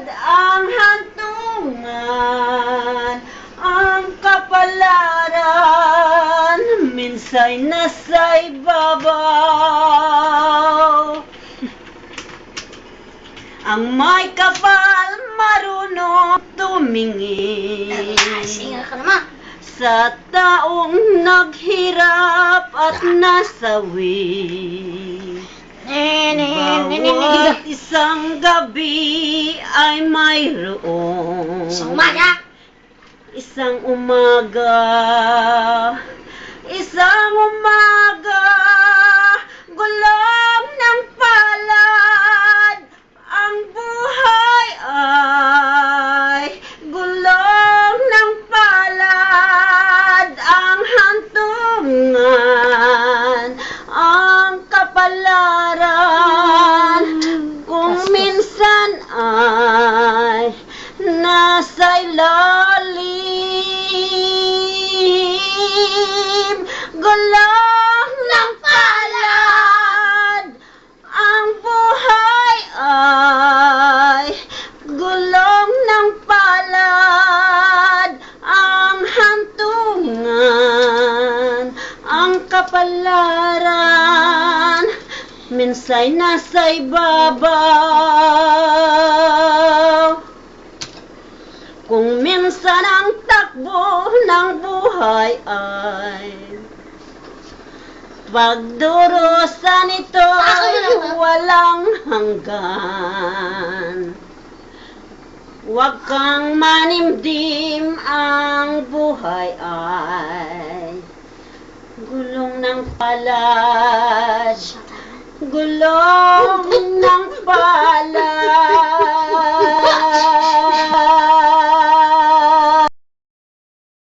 ang hantungan, ang kapalaran, minsay nasa ibabaw. Ang may kapal marunong tumingin sa taong naghirap at nasawi. Bawat isang gabi ay mayroon isang umaga, gulong ng palad. Ang buhay ay gulong ng palad. Ang hantungan, ang kapalaran, kung minsan ay nasa ilalim. Gulong ng palad. Ang buhay ay gulong ng palad. Ang hantungan, ang kapalaran, minsay nasa ibabaw. Kung minsan ang takbo ng buhay ay pagdurusan, ito walang hanggan. Huwag kang manimdim, ang buhay ay gulong ng palad. Gulong ng palad.